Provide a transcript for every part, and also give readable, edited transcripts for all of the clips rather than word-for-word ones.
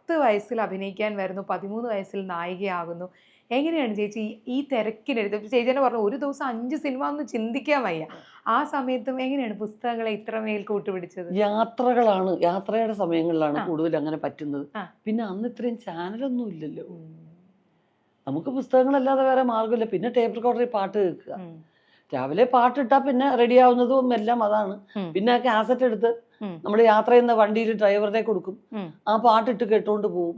10 വയസ്സിൽ അഭിനയിക്കാൻ വരുന്നു, 13 വയസ്സിൽ നായികയാകുന്നു. എങ്ങനെയാണ് ചേച്ചി ഈ തിരക്കിനെടുത്ത്? ചേച്ചി തന്നെ പറഞ്ഞു ഒരു ദിവസം 5 സിനിമ ഒന്നും ചിന്തിക്കാൻ വയ്യ. ആ സമയത്തും എങ്ങനെയാണ് പുസ്തകങ്ങളെ ഇത്രമേൽ കൂട്ടുപിടിച്ചത്? യാത്രകളാണ്, യാത്രയുടെ സമയങ്ങളിലാണ് കൂടുതൽ അങ്ങനെ പറ്റുന്നത്. പിന്നെ അന്ന് ഇത്രയും ചാനലൊന്നും ഇല്ലല്ലോ, നമുക്ക് പുസ്തകങ്ങളല്ലാതെ വേറെ മാർഗമില്ല. പിന്നെ ടേപ്പ് റെക്കോർഡറിൽ പാട്ട് കേൾക്കുക, രാവിലെ പാട്ടിട്ടാ പിന്നെ റെഡി ആവുന്നതും എല്ലാം അതാണ്. പിന്നെ കാസറ്റ് എടുത്ത് നമ്മൾ യാത്ര ചെയ്യുന്ന വണ്ടിയിൽ ഡ്രൈവറിനെ കൊടുക്കും, ആ പാട്ടിട്ട് കേട്ടോണ്ട് പോവും.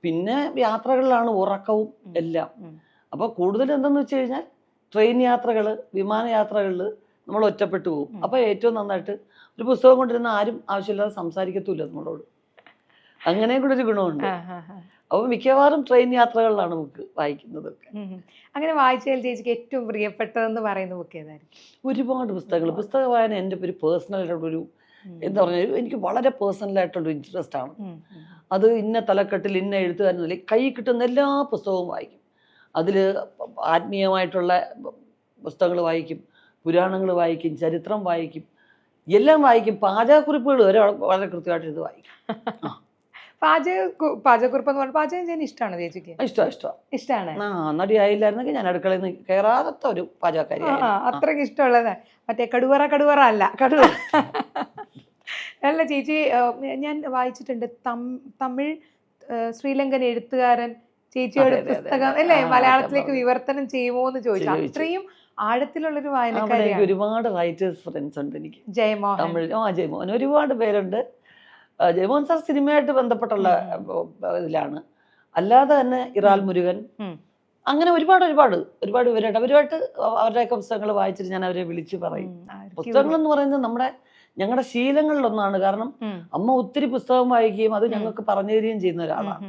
പിന്നെ യാത്രകളിലാണ് ഉറക്കവും എല്ലാം. അപ്പൊ കൂടുതൽ എന്തെന്ന് വെച്ച് കഴിഞ്ഞാൽ ട്രെയിൻ യാത്രകള്, വിമാനയാത്രകളിൽ നമ്മൾ ഒറ്റപ്പെട്ടു പോകും. അപ്പൊ ഏറ്റവും നന്നായിട്ട് ഒരു പുസ്തകം കൊണ്ടിരുന്ന ആരും ആവശ്യമില്ലാതെ സംസാരിക്കത്തുമില്ല നമ്മളോട്. അങ്ങനെ കൂടെ ഒരു ഗുണമുണ്ട്. അപ്പൊ മിക്കവാറും ട്രെയിൻ യാത്രകളിലാണ് നമുക്ക് വായിക്കുന്നതൊക്കെ. അങ്ങനെ വായിച്ചതിൽ ചേച്ചിക്ക് ഏറ്റവും പ്രിയപ്പെട്ടതെന്ന് പറയുന്ന ബുക്ക് ഏതായിരിക്കും? ഒരുപാട് പുസ്തകങ്ങൾ. പുസ്തക വായന എൻ്റെ ഒരു പേഴ്സണലായിട്ടൊരു എന്താ പറഞ്ഞാൽ എനിക്ക് വളരെ പേഴ്സണലായിട്ടൊരു ഇൻട്രസ്റ്റ് ആണ്. അത് ഇന്ന തലക്കെട്ടിൽ ഇന്ന എഴുത്തുകാരനല്ല, കൈ കിട്ടുന്ന എല്ലാ പുസ്തകവും വായിക്കും. അതിൽ ആത്മീയമായിട്ടുള്ള പുസ്തകങ്ങൾ വായിക്കും, പുരാണങ്ങൾ വായിക്കും, ചരിത്രം വായിക്കും, എല്ലാം വായിക്കും. പാചകക്കുറിപ്പുകൾ വരെ വളരെ കൃത്യമായിട്ട് ഇത് വായിക്കും. പാചകക്കുറിപ്പ് എന്ന് പറഞ്ഞാൽ പാചകം ചെയ്യാൻ ഇഷ്ടമാണ് ചേച്ചിക്ക്? ഇഷ്ടമാണ്. നടിയായില്ലായിരുന്നെങ്കിൽ ഞാൻ അടുക്കളയിൽ നിന്ന് കയറാത്ത ഒരു പാചകക്കാരി. അത്രയ്ക്ക് ഇഷ്ടമുള്ളത്. മറ്റേ കടുവറ അല്ല. അല്ല ചേച്ചി, ഞാൻ വായിച്ചിട്ടുണ്ട് തമിഴ് ശ്രീലങ്കൻ എഴുത്തുകാരൻ ചേച്ചിയുടെ പുസ്തകം അല്ലേ മലയാളത്തിലേക്ക് വിവർത്തനം ചെയ്യുമോ എന്ന് ചോദിച്ചു. അത്രയും ആഴത്തിലുള്ളൊരു വായനക്കാരിയാണ്. ഒരുപാട് റൈറ്റേഴ്സ് ഫ്രണ്ട്സ് ഉണ്ട് എനിക്ക്. ജയമോഹൻ, തമിഴ് ജയമോഹൻ, ഒരുപാട് പേരുണ്ട്. ജയമോഹൻ സാർ സിനിമയായിട്ട് ബന്ധപ്പെട്ടുള്ള ഇതിലാണ്. അല്ലാതെ തന്നെ ഇറാൽ മുരുകൻ, അങ്ങനെ ഒരുപാട് ഇവരുണ്ട്. അവരുമായിട്ട് അവരുടെയൊക്കെ പുസ്തകങ്ങൾ വായിച്ചിട്ട് ഞാൻ അവരെ വിളിച്ചു പറയും. പുസ്തകങ്ങൾ എന്ന് പറയുന്നത് ഞങ്ങളുടെ ശീലങ്ങളിലൊന്നാണ്. കാരണം അമ്മ ഒത്തിരി പുസ്തകം വായിക്കുകയും അത് ഞങ്ങൾക്ക് പറഞ്ഞു തരികയും ചെയ്യുന്ന ഒരാളാണ്.